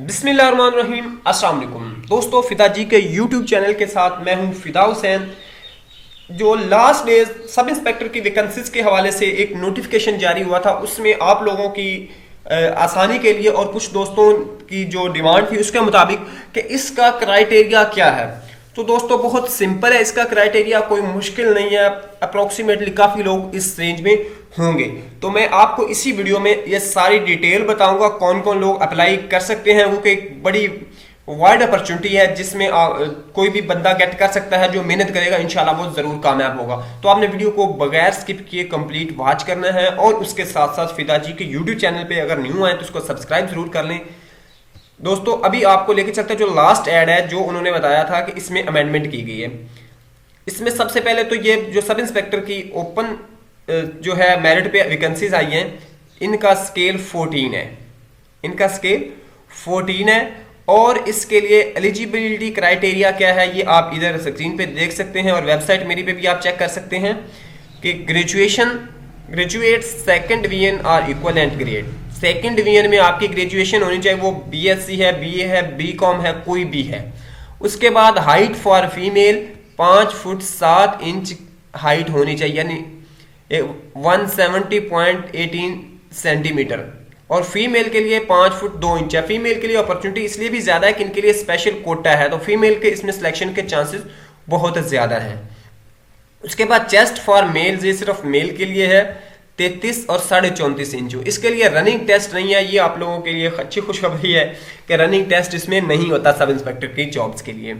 बिस्मिल्लाहिर्रहमानिर्रहीम। अस्सलाम वालेकुम दोस्तों, फिदा जी के यूट्यूब चैनल के साथ मैं हूं फिदा हुसैन। जो लास्ट डेज सब इंस्पेक्टर की वैकेंसीज के हवाले से एक नोटिफिकेशन जारी हुआ था, उसमें आप लोगों की आसानी के लिए और कुछ दोस्तों की जो डिमांड थी उसके मुताबिक कि इसका क्राइटेरिया क्या है। तो दोस्तों बहुत सिंपल है, इसका क्राइटेरिया कोई मुश्किल नहीं है। अप्रोक्सीमेटली काफ़ी लोग इस रेंज में होंगे। तो मैं आपको इसी वीडियो में ये सारी डिटेल बताऊंगा कौन कौन लोग अप्लाई कर सकते हैं, वो एक बड़ी वाइड अपॉर्चुनिटी है जिसमें कोई भी बंदा गेट कर सकता है। जो मेहनत करेगा इंशाल्लाह वो जरूर कामयाब होगा। तो आपने वीडियो को बगैर स्किप किए कंप्लीट वॉच करना है और उसके साथ साथ फिदा जी के यूट्यूब चैनल पे अगर न्यू आए तो उसको सब्सक्राइब जरूर कर लें। दोस्तों अभी आपको लेके चलते हैं जो लास्ट एड है, जो उन्होंने बताया था कि इसमें अमेंडमेंट की गई है। इसमें सबसे पहले तो ये जो सब इंस्पेक्टर की ओपन जो है मेरिट पे वैकेंसीज आई हैं, इनका स्केल 14 है। इनका स्केल 14 है और इसके लिए एलिजिबिलिटी क्राइटेरिया क्या है ये आप इधर स्क्रीन पे देख सकते हैं और वेबसाइट मेरी पे भी आप चेक कर सकते हैं कि ग्रेजुएट सेकंड डिवीजन और इक्विवेलेंट ग्रेड। सेकंड डिवीजन में आपकी ग्रेजुएशन होनी चाहिए, वो बीएससी है, बीए है, बीकॉम है, कोई भी है। उसके बाद height for female 5 foot 7 inch height होनी चाहिए, यानी 170.18 सेंटीमीटर। और फीमेल के लिए 5 फुट 2 इंच है। फीमेल के लिए अपॉर्चुनिटी इसलिए भी ज्यादा है कि इनके लिए स्पेशल कोटा है, तो फीमेल के इसमें सिलेक्शन के चांसेस बहुत ज्यादा हैं। उसके बाद चेस्ट फॉर मेल, ये सिर्फ मेल के लिए है, 33 और 34.5 इंच। इसके लिए रनिंग टेस्ट नहीं है। ये आप लोगों के लिए अच्छी खुशखबरी है कि रनिंग टेस्ट इसमें नहीं होता सब इंस्पेक्टर की जॉब्स के लिए।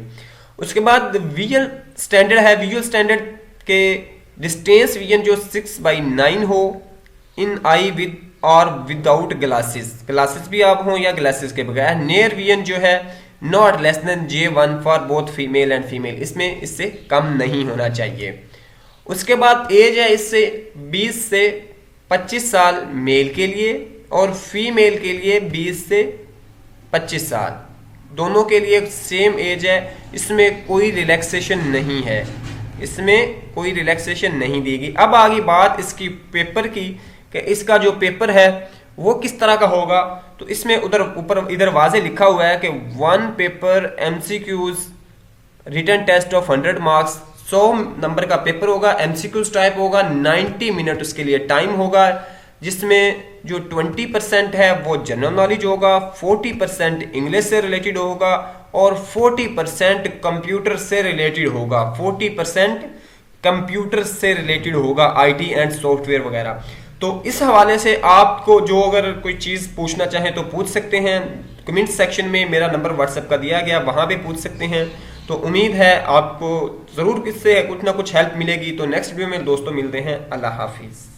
उसके बाद विजुअल स्टैंडर्ड है। विजुअल स्टैंडर्ड के डिस्टेंस विजन जो 6/9 हो, इन आई विद और विदाउट ग्लासेस भी आप हो या ग्लासेस के बगैर। नियर विजन जो है not less than J1 for both female and female, इसमें इससे कम नहीं होना चाहिए। उसके बाद एज है इससे 20 से 25 साल मेल के लिए और फीमेल के लिए 20 से 25 साल, दोनों के लिए सेम एज है। इसमें कोई रिलैक्सेशन नहीं है, इसमें कोई रिलैक्सेशन नहीं देगी। अब आगे बात इसकी पेपर की कि इसका जो पेपर है वो किस तरह का होगा। तो इसमें उधर ऊपर इधर वाजे लिखा हुआ है कि 1 paper MCQs written test of 100 marks, 100 नंबर का पेपर होगा, MCQs टाइप होगा, 90 मिनट उसके लिए टाइम होगा, जिसमें जो 20% है वो जनरल नॉलेज होगा, 40% इंग्लिश से रिलेटेड होगा और 40% कंप्यूटर से रिलेटेड होगा। 40% कंप्यूटर से रिलेटेड होगा, IT एंड सॉफ्टवेयर वगैरह। तो इस हवाले से आपको जो अगर कोई चीज़ पूछना चाहें तो पूछ सकते हैं। कमेंट सेक्शन में मेरा नंबर व्हाट्सएप का दिया गया, वहाँ पे पूछ सकते हैं। तो उम्मीद है आपको ज़रूर इससे कुछ ना कुछ हेल्प मिलेगी। तो नेक्स्ट वीडियो में दोस्तों मिलते हैं। अल्लाह हाफिज़।